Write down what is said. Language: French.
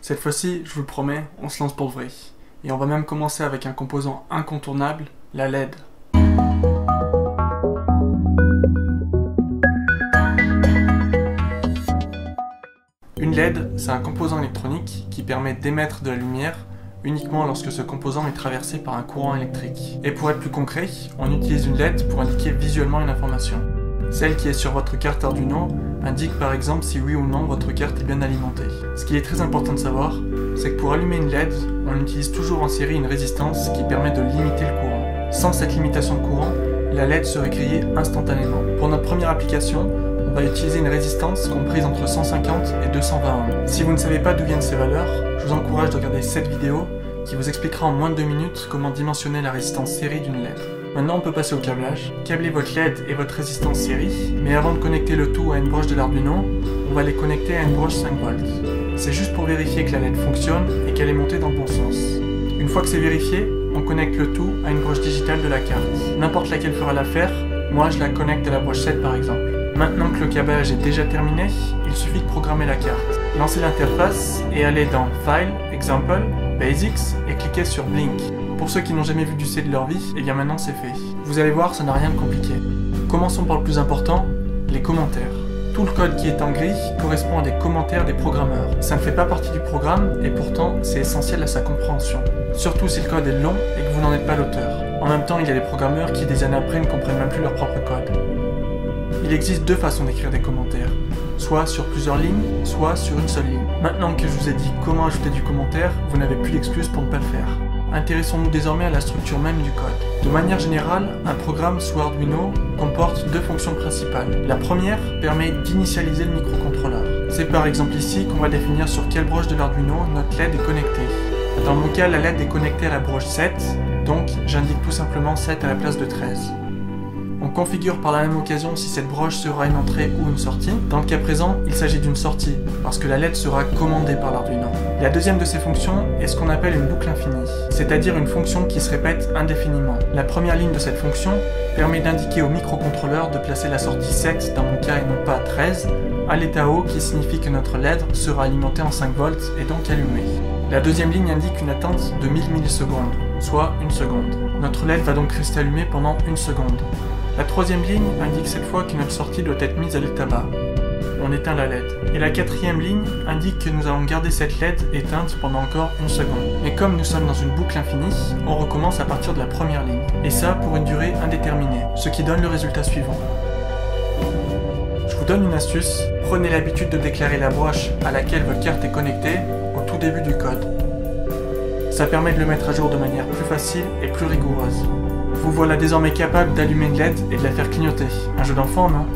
Cette fois-ci, je vous le promets, on se lance pour le vrai. Et on va même commencer avec un composant incontournable, la LED. Une LED, c'est un composant électronique qui permet d'émettre de la lumière uniquement lorsque ce composant est traversé par un courant électrique. Et pour être plus concret, on utilise une LED pour indiquer visuellement une information. Celle qui est sur votre carte Arduino indique par exemple si oui ou non votre carte est bien alimentée. Ce qui est très important de savoir, c'est que pour allumer une LED, on utilise toujours en série une résistance qui permet de limiter le courant. Sans cette limitation de courant, la LED serait grillée instantanément. Pour notre première application, on va utiliser une résistance comprise entre 150 et 220 ohms. Si vous ne savez pas d'où viennent ces valeurs, je vous encourage de regarder cette vidéo qui vous expliquera en moins de 2 minutes comment dimensionner la résistance série d'une LED. Maintenant on peut passer au câblage. Câblez votre LED et votre résistance série, mais avant de connecter le tout à une broche de l'Arduino, on va les connecter à une broche 5 volts. C'est juste pour vérifier que la LED fonctionne et qu'elle est montée dans le bon sens. Une fois que c'est vérifié, on connecte le tout à une broche digitale de la carte. N'importe laquelle fera l'affaire, moi je la connecte à la broche 7 par exemple. Maintenant que le câblage est déjà terminé, il suffit de programmer la carte. Lancez l'interface et allez dans File, Example, Basics et cliquez sur Blink. Pour ceux qui n'ont jamais vu du C de leur vie, et bien maintenant c'est fait. Vous allez voir, ça n'a rien de compliqué. Commençons par le plus important, les commentaires. Tout le code qui est en gris correspond à des commentaires des programmeurs. Ça ne fait pas partie du programme et pourtant c'est essentiel à sa compréhension. Surtout si le code est long et que vous n'en êtes pas l'auteur. En même temps, il y a des programmeurs qui des années après ne comprennent même plus leur propre code. Il existe deux façons d'écrire des commentaires, soit sur plusieurs lignes, soit sur une seule ligne. Maintenant que je vous ai dit comment ajouter du commentaire, vous n'avez plus d'excuses pour ne pas le faire. Intéressons-nous désormais à la structure même du code. De manière générale, un programme sous Arduino comporte deux fonctions principales. La première permet d'initialiser le microcontrôleur. C'est par exemple ici qu'on va définir sur quelle broche de l'Arduino notre LED est connectée. Dans mon cas, la LED est connectée à la broche 7, donc j'indique tout simplement 7 à la place de 13. On configure par la même occasion si cette broche sera une entrée ou une sortie. Dans le cas présent, il s'agit d'une sortie, parce que la LED sera commandée par l'Arduino. La deuxième de ces fonctions est ce qu'on appelle une boucle infinie, c'est-à-dire une fonction qui se répète indéfiniment. La première ligne de cette fonction permet d'indiquer au microcontrôleur de placer la sortie 7, dans mon cas et non pas 13, à l'état haut qui signifie que notre LED sera alimentée en 5 volts et donc allumée. La deuxième ligne indique une attente de 1000 millisecondes, soit 1 seconde. Notre LED va donc rester allumée pendant 1 seconde. La troisième ligne indique cette fois que notre sortie doit être mise à l'état bas. On éteint la LED. Et la quatrième ligne indique que nous allons garder cette LED éteinte pendant encore 1 seconde. Mais comme nous sommes dans une boucle infinie, on recommence à partir de la première ligne. Et ça pour une durée indéterminée, ce qui donne le résultat suivant. Je vous donne une astuce, prenez l'habitude de déclarer la broche à laquelle votre carte est connectée au tout début du code. Ça permet de le mettre à jour de manière plus facile et plus rigoureuse. Vous voilà désormais capable d'allumer une LED et de la faire clignoter. Un jeu d'enfant, non ?